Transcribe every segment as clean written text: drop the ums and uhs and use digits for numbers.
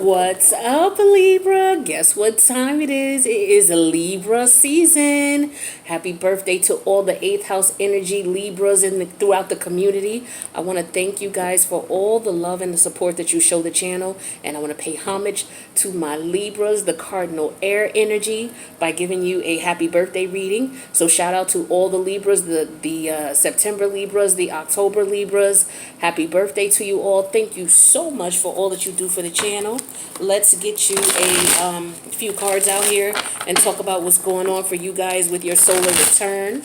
What's up, Libra? Guess what time it is? It is Libra season. Happy birthday to all the 8th house energy Libras throughout the community. I want to thank you guys for all the love and the support that you show the channel. And I want to pay homage to my Libras, the cardinal air energy, by giving you a happy birthday reading. So shout out to all the Libras, the September Libras, the October Libras. Happy birthday to you all. Thank you so much for all that you do for the channel. Let's get you a few cards out here and talk about what's going on for you guys with your solar return.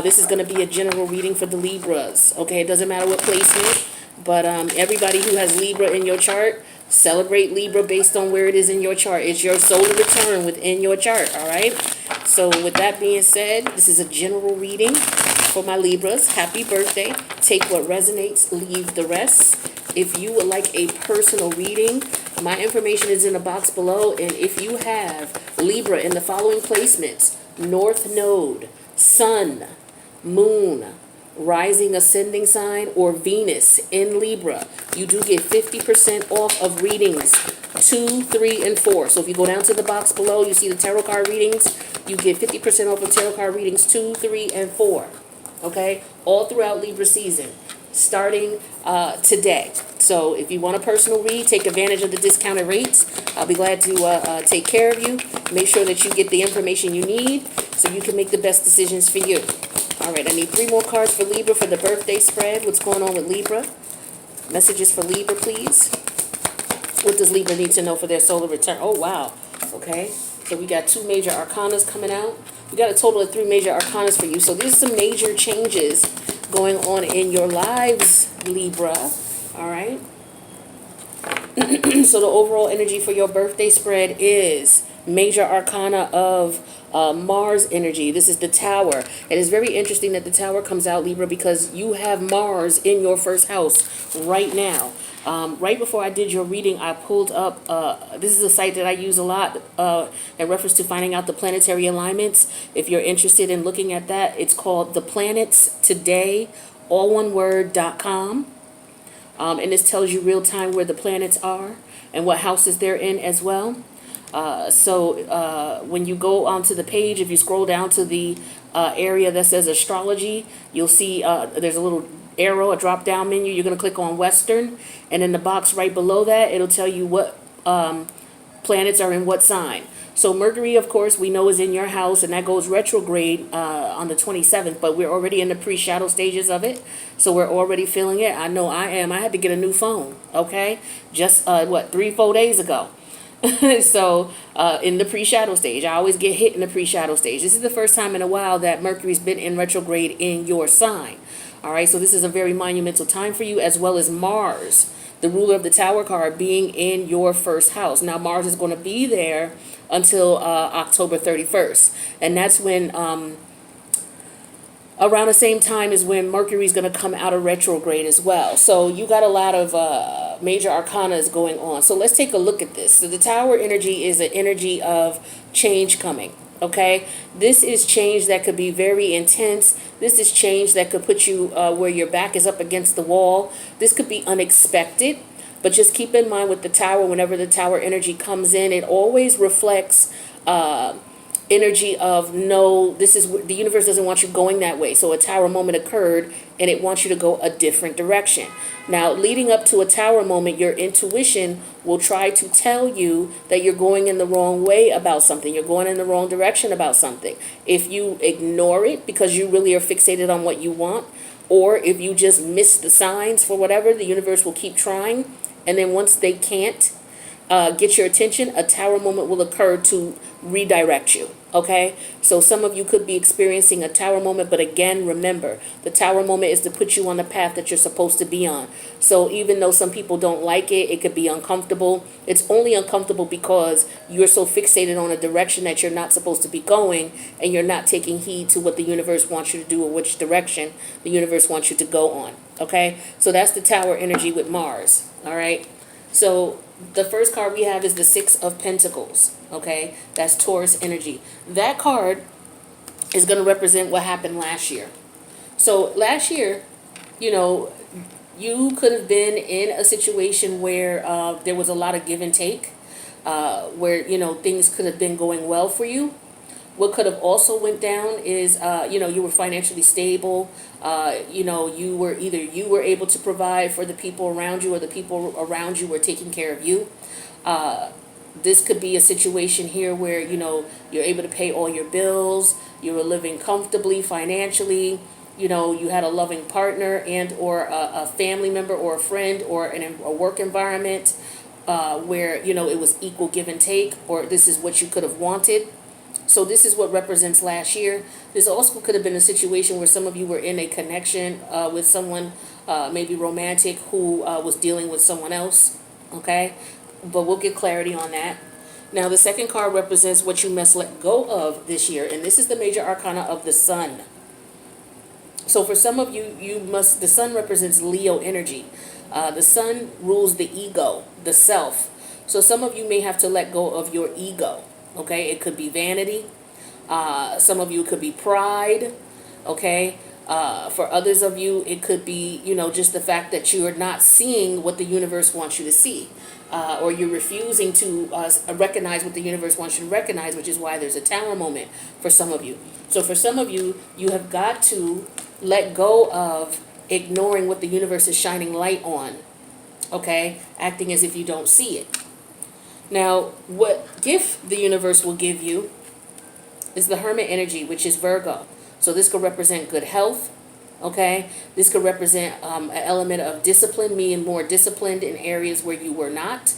This is going to be a general reading for the Libras. Okay, it doesn't matter what placement, but everybody who has Libra in your chart, celebrate Libra based on where it is in your chart. It's your solar return within your chart, all right? So with that being said, this is a general reading for my Libras. Happy birthday. Take what resonates, leave the rest. If you would like a personal reading, my information is in the box below. And if you have Libra in the following placements: North Node, Sun, Moon, Rising Ascending sign, or Venus in Libra, you do get 50% off of readings 2, 3, and 4. So if you go down to the box below, you see the tarot card readings. You get 50% off of tarot card readings 2, 3, and 4. Okay? All throughout Libra season, starting today. So if you want a personal read, take advantage of the discounted rates. I'll be glad to take care of you. Make sure that you get the information you need so you can make the best decisions for you. All right, I need 3 more cards for Libra for the birthday spread. What's going on with Libra? Messages for Libra, please. What does Libra need to know for their solar return? Oh, wow. Okay, so we got 2 major arcanas coming out. We got a total of 3 major arcanas for you. So there's some major changes going on in your lives, Libra. All right. So the overall energy for your birthday spread is major arcana of Mars energy. This is the Tower. It is very interesting that the Tower comes out, Libra, because you have Mars in your first house right now. Right before I did your reading, I pulled up, this is a site that I use a lot in reference to finding out the planetary alignments. If you're interested in looking at that, it's called The Planets Today, all one word.com. And this tells you real time where the planets are and what houses they're in as well. So when you go onto the page, if you scroll down to the area that says astrology, you'll see there's a little arrow, a drop down menu. You're going to click on Western, and in the box right below that, it'll tell you what planets are in what sign. So Mercury, of course, we know is in your house, and that goes retrograde on the 27th, but we're already in the pre-shadow stages of it, so we're already feeling it. I know I am. I had to get a new phone, okay? Just, 3-4 days ago. So in the pre-shadow stage, I always get hit in the pre-shadow stage. This is the first time in a while that Mercury's been in retrograde in your sign. All right, so this is a very monumental time for you, as well as Mars, the ruler of the Tower card, being in your first house. Now, Mars is going to be there until October 31st. And that's when, around the same time is when Mercury's going to come out of retrograde as well. So you got a lot of major arcanas going on. So let's take a look at this. So the Tower energy is an energy of change coming. Okay, this is change that could be very intense. This is change that could put you where your back is up against the wall. This could be unexpected, but just keep in mind with the Tower, whenever the Tower energy comes in, it always reflects energy of no, this is the universe doesn't want you going that way. So a Tower moment occurred and it wants you to go a different direction. Now, leading up to a Tower moment, your intuition will try to tell you that you're going in the wrong way about something. You're going in the wrong direction about something. If you ignore it because you really are fixated on what you want, or if you just miss the signs for whatever, the universe will keep trying. And then once they can't get your attention, a Tower moment will occur to redirect you. Okay, so some of you could be experiencing a Tower moment, but again, remember, the Tower moment is to put you on the path that you're supposed to be on. So even though some people don't like it, it could be uncomfortable. It's only uncomfortable because you're so fixated on a direction that you're not supposed to be going, and you're not taking heed to what the universe wants you to do or which direction the universe wants you to go on. Okay, so that's the Tower energy with Mars. All right, so the first card we have is the 6 of Pentacles. Okay, that's Taurus energy. That card is going to represent what happened last year. So last year, you you could have been in a situation where there was a lot of give and take, where, things could have been going well for you. What could have also went down is, you were financially stable. You were able to provide for the people around you, or the people around you were taking care of you. This could be a situation here where, you're able to pay all your bills. You were living comfortably financially. You had a loving partner and or a family member or a friend or a work environment where, it was equal give and take, or this is what you could have wanted. So this is what represents last year. This also could have been a situation where some of you were in a connection with someone, maybe romantic, who was dealing with someone else. Okay? But we'll get clarity on that. Now, the second card represents what you must let go of this year. And this is the major arcana of the sun. So for some of you, the sun represents Leo energy. The sun rules the ego, the self. So some of you may have to let go of your ego. Okay, it could be vanity. Some of you could be pride. Okay, for others of you, it could be, just the fact that you are not seeing what the universe wants you to see, or you're refusing to recognize what the universe wants you to recognize, which is why there's a tower moment for some of you. So for some of you, you have got to let go of ignoring what the universe is shining light on. Okay, acting as if you don't see it. Now, what gift the universe will give you is the Hermit energy, which is Virgo. So this could represent good health, okay? This could represent an element of discipline, being more disciplined in areas where you were not.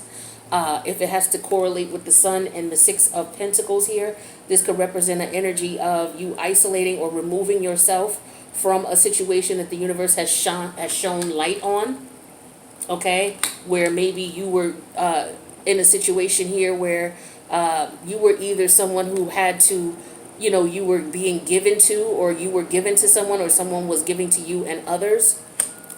If it has to correlate with the sun and the Six of Pentacles here, this could represent an energy of you isolating or removing yourself from a situation that the universe has shown light on, okay? Where maybe you were in a situation here where you were either someone who had to, you were being given to, or you were given to someone, or someone was giving to you and others,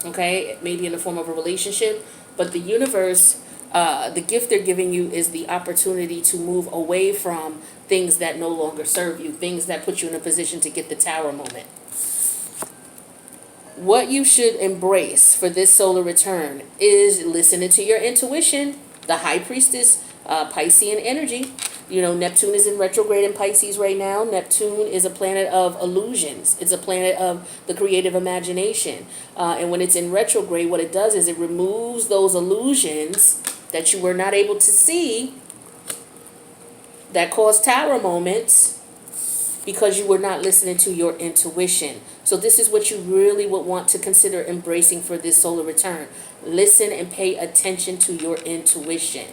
okay, maybe in the form of a relationship. But the universe, the gift they're giving you is the opportunity to move away from things that no longer serve you, things that put you in a position to get the tower moment. What you should embrace for this solar return is listening to your intuition. The High Priestess, Piscean energy. Neptune is in retrograde in Pisces right now. Neptune is a planet of illusions. It's a planet of the creative imagination. And when it's in retrograde, what it does is it removes those illusions that you were not able to see that cause tower moments because you were not listening to your intuition. So this is what you really would want to consider embracing for this solar return. Listen and pay attention to your intuition.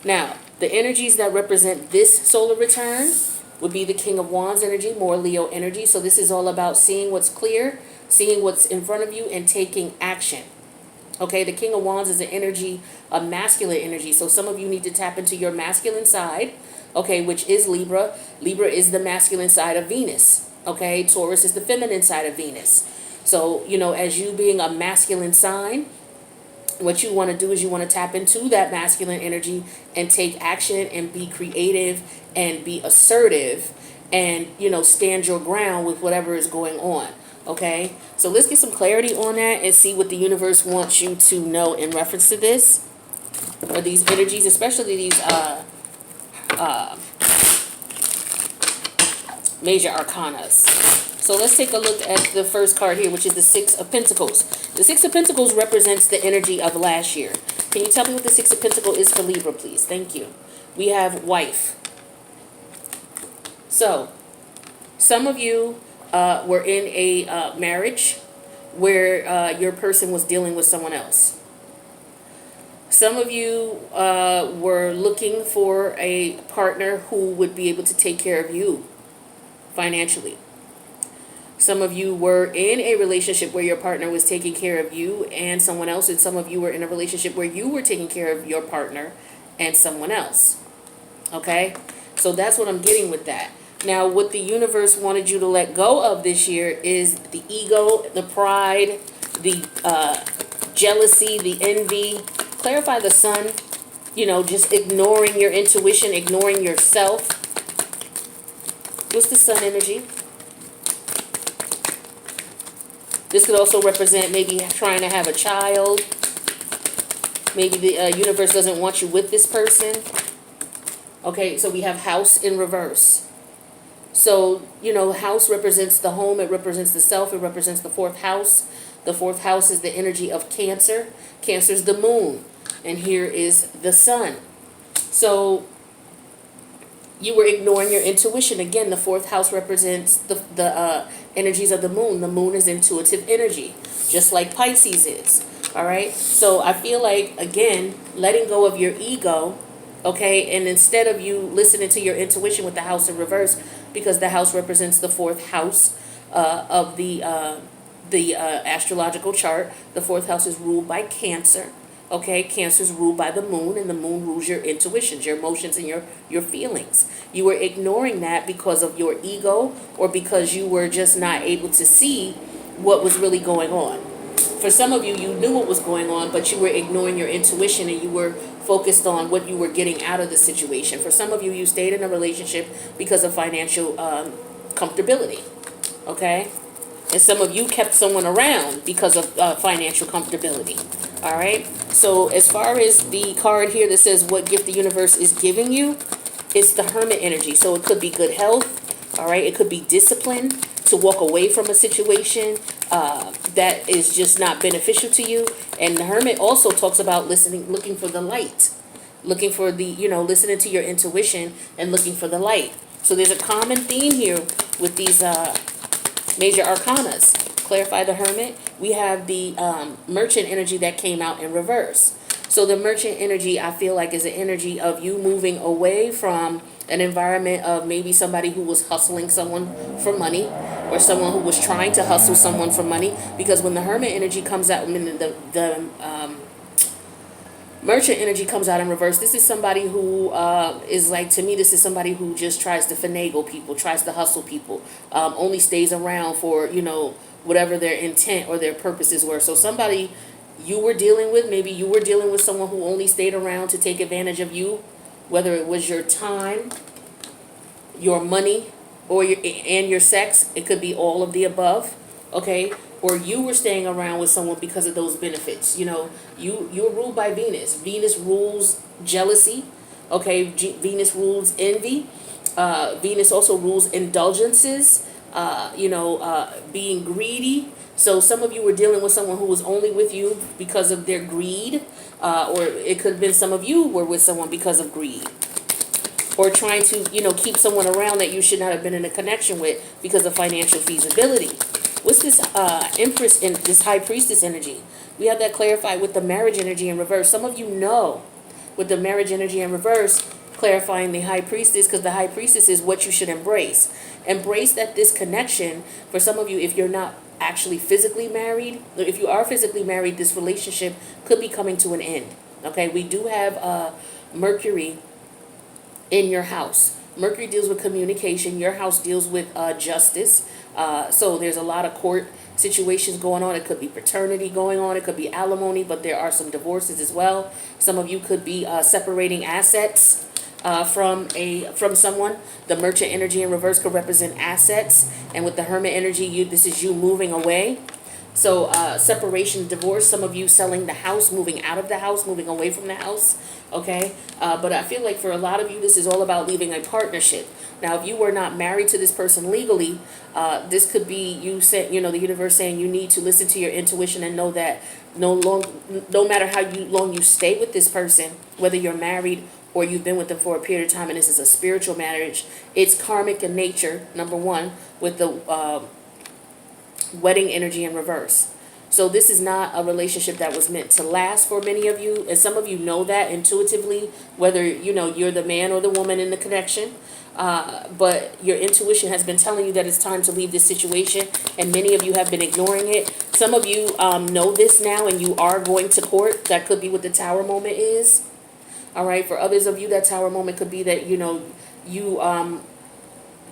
Now, the energies that represent this solar return would be the King of Wands energy, more Leo energy. So this is all about seeing what's clear, seeing what's in front of you, and taking action. Okay, the King of Wands is an energy, a masculine energy. So some of you need to tap into your masculine side, okay, which is Libra. Libra is the masculine side of Venus. Okay, Taurus is the feminine side of Venus. So, as you being a masculine sign, what you want to do is you want to tap into that masculine energy and take action and be creative and be assertive and, stand your ground with whatever is going on. Okay, so let's get some clarity on that and see what the universe wants you to know in reference to this, or these energies, especially these major arcanas. So let's take a look at the first card here, which is the Six of Pentacles. The Six of Pentacles represents the energy of last year. Can you tell me what the Six of Pentacles is for Libra, please? Thank you. We have wife. So some of you were in a marriage where your person was dealing with someone else. Some of you were looking for a partner who would be able to take care of you financially. Some of you were in a relationship where your partner was taking care of you and someone else, and some of you were in a relationship where you were taking care of your partner and someone else. Okay? So that's what I'm getting with that. Now, what the universe wanted you to let go of this year is the ego, the pride, the jealousy, the envy. Clarify the sun, just ignoring your intuition, ignoring yourself. What's the sun energy? This could also represent maybe trying to have a child. Maybe the universe doesn't want you with this person. Okay, so we have house in reverse. So, house represents the home, it represents the self, it represents the fourth house. The fourth house is the energy of Cancer. Cancer is the moon, and here is the sun. So, you were ignoring your intuition. Again, the fourth house represents the energies of the moon. The moon is intuitive energy, just like Pisces is. All right. So I feel like, again, letting go of your ego, okay, and instead of you listening to your intuition with the house in reverse, because the house represents the fourth house of the astrological chart. The fourth house is ruled by Cancer. Okay, Cancer is ruled by the moon, and the moon rules your intuitions, your emotions, and your feelings. You were ignoring that because of your ego, or because you were just not able to see what was really going on. For some of you, you knew what was going on, but you were ignoring your intuition, and you were focused on what you were getting out of the situation. For some of you, you stayed in a relationship because of financial comfortability. Okay, and some of you kept someone around because of financial comfortability. All right. So as far as the card here that says what gift the universe is giving you, it's the Hermit energy. So it could be good health. All right. It could be discipline to walk away from a situation that is just not beneficial to you. And the Hermit also talks about looking for the light, looking for the, listening to your intuition and looking for the light. So there's a common theme here with these major arcanas. Clarify the Hermit. We have the Merchant energy that came out in reverse. So the Merchant energy, I feel like, is an energy of you moving away from an environment of maybe somebody who was hustling someone for money, or someone who was trying to hustle someone for money. Because when the Hermit energy comes out, the Merchant energy comes out in reverse, this is somebody who is like, to me, this is somebody who just tries to finagle people, tries to hustle people, only stays around for, whatever their intent or their purposes were. So somebody you were dealing with, maybe you were dealing with someone who only stayed around to take advantage of you, whether it was your time, your money, or your sex. It could be all of the above, okay? Or you were staying around with someone because of those benefits. You're ruled by Venus. Venus rules jealousy, okay? Venus rules envy. Venus also rules indulgences, being greedy. So some of you were dealing with someone who was only with you because of their greed, or it could have been some of you were with someone because of greed, or trying to, keep someone around that you should not have been in a connection with because of financial feasibility. What's this Empress and this High Priestess energy? We have that clarified with the Marriage energy in reverse. Some of you know with the Marriage energy in reverse, clarifying the High Priestess, because the High Priestess is what you should embrace. Embrace that this connection, for some of you, if you're not actually physically married, if you are physically married, this relationship could be coming to an end. Okay, we do have Mercury in your house. Mercury deals with communication. Your house deals with justice. So there's a lot of court situations going on. It could be paternity going on. It could be alimony, but there are some divorces as well. Some of you could be separating assets from someone. The Merchant energy in reverse could represent assets, and with the Hermit energy, this is you moving away. So separation, divorce, some of you selling the house, moving out of the house, moving away from the house, okay? But I feel like for a lot of you, this is all about leaving a partnership. Now, if you were not married to this person legally, this could be you said, the universe saying you need to listen to your intuition and know that no matter how long you stay with this person, whether you're married or you've been with them for a period of time, and this is a spiritual marriage, it's karmic in nature, number one, with the wedding energy in reverse. So this is not a relationship that was meant to last for many of you, and some of you know that intuitively, whether you're the man or the woman in the connection, but your intuition has been telling you that it's time to leave this situation, and many of you have been ignoring it. Some of you know this now, and you are going to court. That could be what the Tower moment is. All right, for others of you, that Tower moment could be that you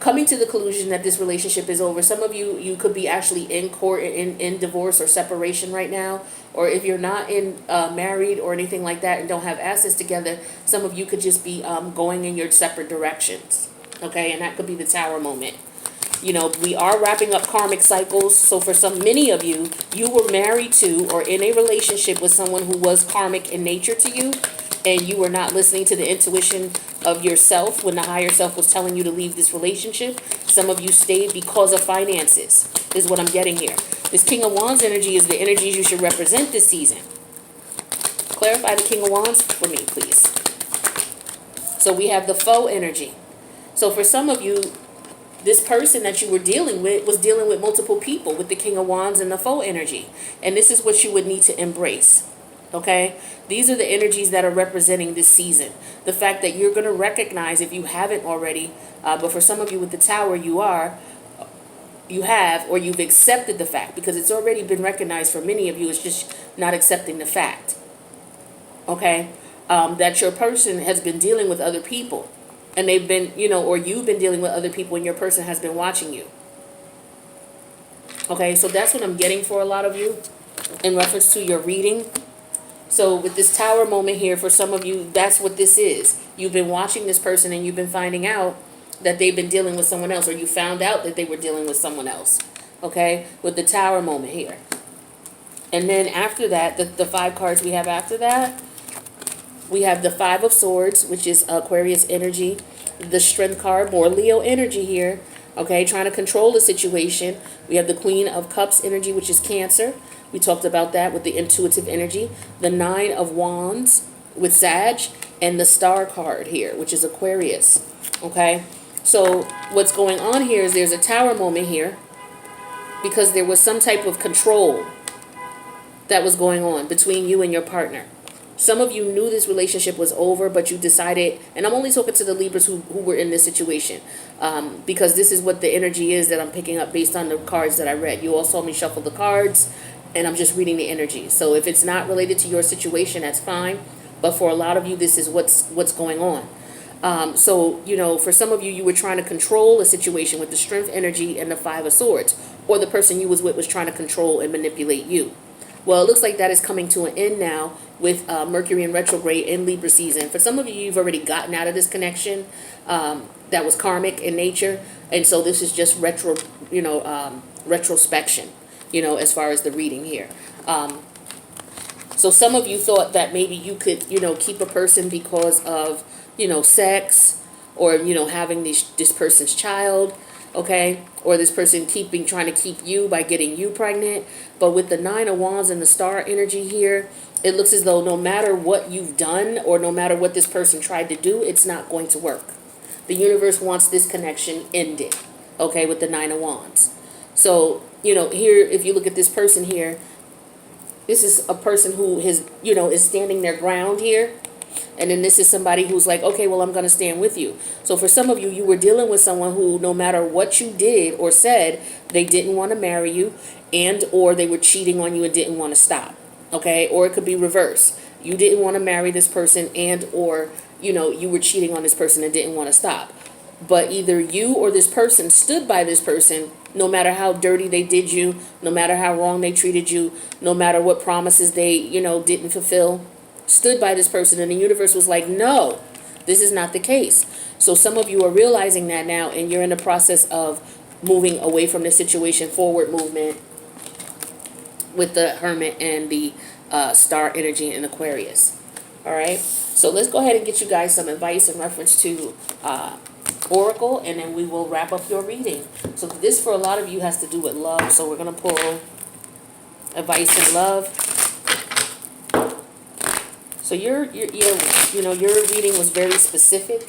coming to the conclusion that this relationship is over. Some of you could be actually in court, in divorce or separation right now. Or if you're not in married or anything like that and don't have assets together, some of you could just be going in your separate directions. Okay, and that could be the Tower moment. You know, we are wrapping up karmic cycles. So for many of you, you were married to or in a relationship with someone who was karmic in nature to you, and you were not listening to the intuition of yourself when the higher self was telling you to leave this relationship. Some of you stayed because of finances, is what I'm getting here. This King of Wands energy is the energies you should represent this season. Clarify the King of Wands for me, please. So we have the foe energy. So for some of you, this person that you were dealing with was dealing with multiple people with the King of Wands and the foe energy. And this is what you would need to embrace. Okay? These are the energies that are representing this season. The fact that you're going to recognize, if you haven't already, but for some of you with the Tower, you have, or you've accepted the fact, because it's already been recognized for many of you. It's just not accepting the fact. Okay? That your person has been dealing with other people. And they've been, or you've been dealing with other people and your person has been watching you. Okay, so that's what I'm getting for a lot of you in reference to your reading. So with this Tower moment here, for some of you, that's what this is. You've been watching this person and you've been finding out that they've been dealing with someone else, or you found out that they were dealing with someone else. Okay, with the Tower moment here. And then after that, the 5 cards we have after that, we have the 5 of Swords, which is Aquarius energy. The Strength card, more Leo energy here. Okay, trying to control the situation. We have the Queen of Cups energy, which is Cancer. We talked about that with the intuitive energy. The 9 of Wands with Sag. And the Star card here, which is Aquarius. Okay, so what's going on here is there's a Tower moment here because there was some type of control that was going on between you and your partner. Some of you knew this relationship was over, but you decided, and I'm only talking to the Libras who were in this situation, because this is what the energy is that I'm picking up based on the cards that I read. You all saw me shuffle the cards, and I'm just reading the energy. So if it's not related to your situation, that's fine. But for a lot of you, this is what's going on. So, for some of you, you were trying to control a situation with the Strength energy and the 5 of Swords, or the person you was with was trying to control and manipulate you. Well, it looks like that is coming to an end now with Mercury in retrograde in Libra season. For some of you, you've already gotten out of this connection that was karmic in nature. And so this is just retrospection, as far as the reading here. So some of you thought that maybe you could, keep a person because of, sex, or, having this person's child. Okay, or this person trying to keep you by getting you pregnant. But with the 9 of Wands and the Star energy here, it looks as though no matter what you've done or no matter what this person tried to do, it's not going to work. The universe wants this connection ended. Okay, with the 9 of Wands. So, here, if you look at this person here, this is a person who is standing their ground here. And then this is somebody who's like, okay, well, I'm going to stand with you. So for some of you, you were dealing with someone who, no matter what you did or said, they didn't want to marry you, and or they were cheating on you and didn't want to stop. Okay, or it could be reverse. You didn't want to marry this person, and or, you were cheating on this person and didn't want to stop. But either you or this person stood by this person, no matter how dirty they did you, no matter how wrong they treated you, no matter what promises they, didn't fulfill. Stood by this person, and the universe was like, no, this is not the case. So some of you are realizing that now, and you're in the process of moving away from the situation, forward movement with the Hermit and the Star energy in Aquarius. All right, so let's go ahead and get you guys some advice in reference to Oracle, and then we will wrap up your reading. So this, for a lot of you, has to do with love. So we're going to pull advice in love. So your reading was very specific.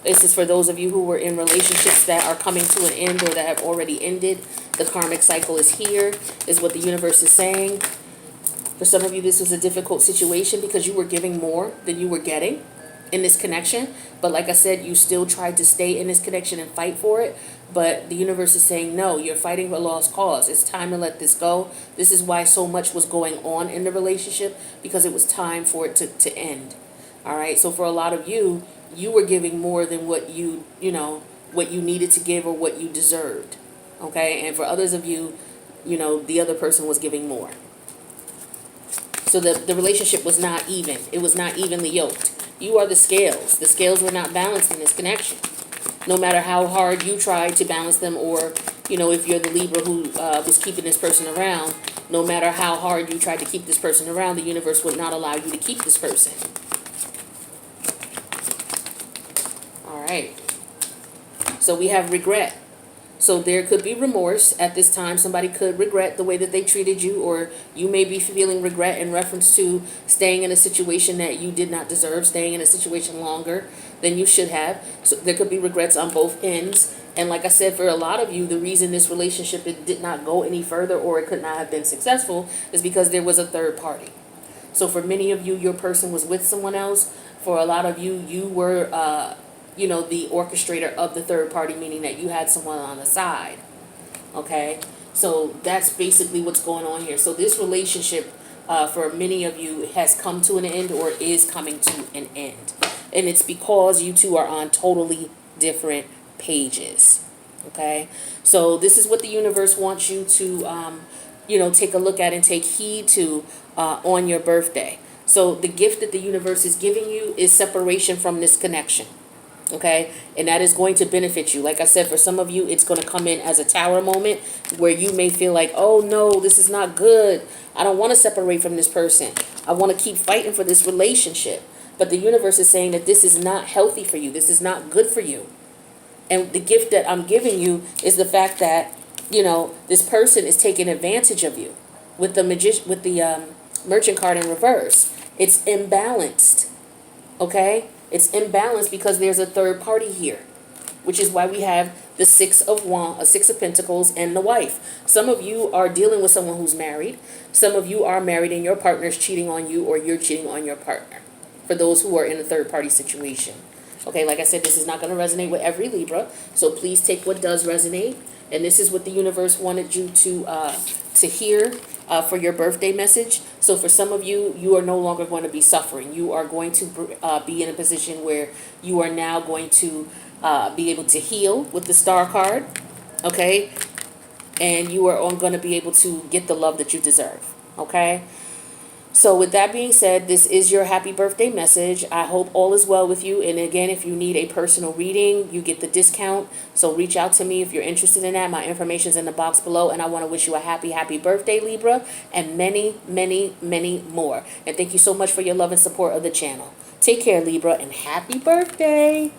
This is for those of you who were in relationships that are coming to an end or that have already ended. The karmic cycle is here, is what the universe is saying. For some of you, this was a difficult situation because you were giving more than you were getting in this connection. But like I said, you still tried to stay in this connection and fight for it. But the universe is saying, no, you're fighting for a lost cause. It's time to let this go. This is why so much was going on in the relationship, because it was time for it to end. All right. So for a lot of you, you were giving more than what what you needed to give or what you deserved. Okay. And for others of you, the other person was giving more. So the relationship was not even. It was not evenly yoked. You are the scales. The scales were not balanced in this connection. No matter how hard you tried to balance them, or, if you're the Libra who was keeping this person around, no matter how hard you tried to keep this person around, the universe would not allow you to keep this person. All right. So we have regret. So there could be remorse at this time. Somebody could regret the way that they treated you, or you may be feeling regret in reference to staying in a situation that you did not deserve, staying in a situation longer than you should have. So there could be regrets on both ends. And like I said, for a lot of you, the reason this relationship did not go any further, or it could not have been successful, is because there was a third party. So for many of you, your person was with someone else. For a lot of you, you were the orchestrator of the third party, meaning that you had someone on the side. Okay, so that's basically what's going on here. So this relationship, for many of you, has come to an end, or is coming to an end, and it's because you two are on totally different pages. Okay, so this is what the universe wants you to take a look at and take heed to on your birthday. So the gift that the universe is giving you is separation from this connection. Okay, and that is going to benefit you. Like I said, for some of you, it's going to come in as a tower moment, where you may feel like, oh no, this is not good. I don't want to separate from this person. I want to keep fighting for this relationship. But the universe is saying that this is not healthy for you. This is not good for you. And the gift that I'm giving you is the fact that, this person is taking advantage of you with the Merchant card in reverse. It's imbalanced. Okay? It's imbalanced because there's a third party here, which is why we have the Six of Pentacles, and the wife. Some of you are dealing with someone who's married. Some of you are married and your partner's cheating on you, or you're cheating on your partner, for those who are in a third party situation. Okay, like I said, this is not going to resonate with every Libra, so please take what does resonate. And this is what the universe wanted you to hear for your birthday message. So for some of you, you are no longer going to be suffering. You are going to be in a position where you are now going to be able to heal with the Star card, okay? And you are going to be able to get the love that you deserve, okay? So with that being said, this is your happy birthday message. I hope all is well with you. And again, if you need a personal reading, you get the discount. So reach out to me if you're interested in that. My information is in the box below. And I want to wish you a happy, happy birthday, Libra, and many, many, many more. And thank you so much for your love and support of the channel. Take care, Libra, and happy birthday.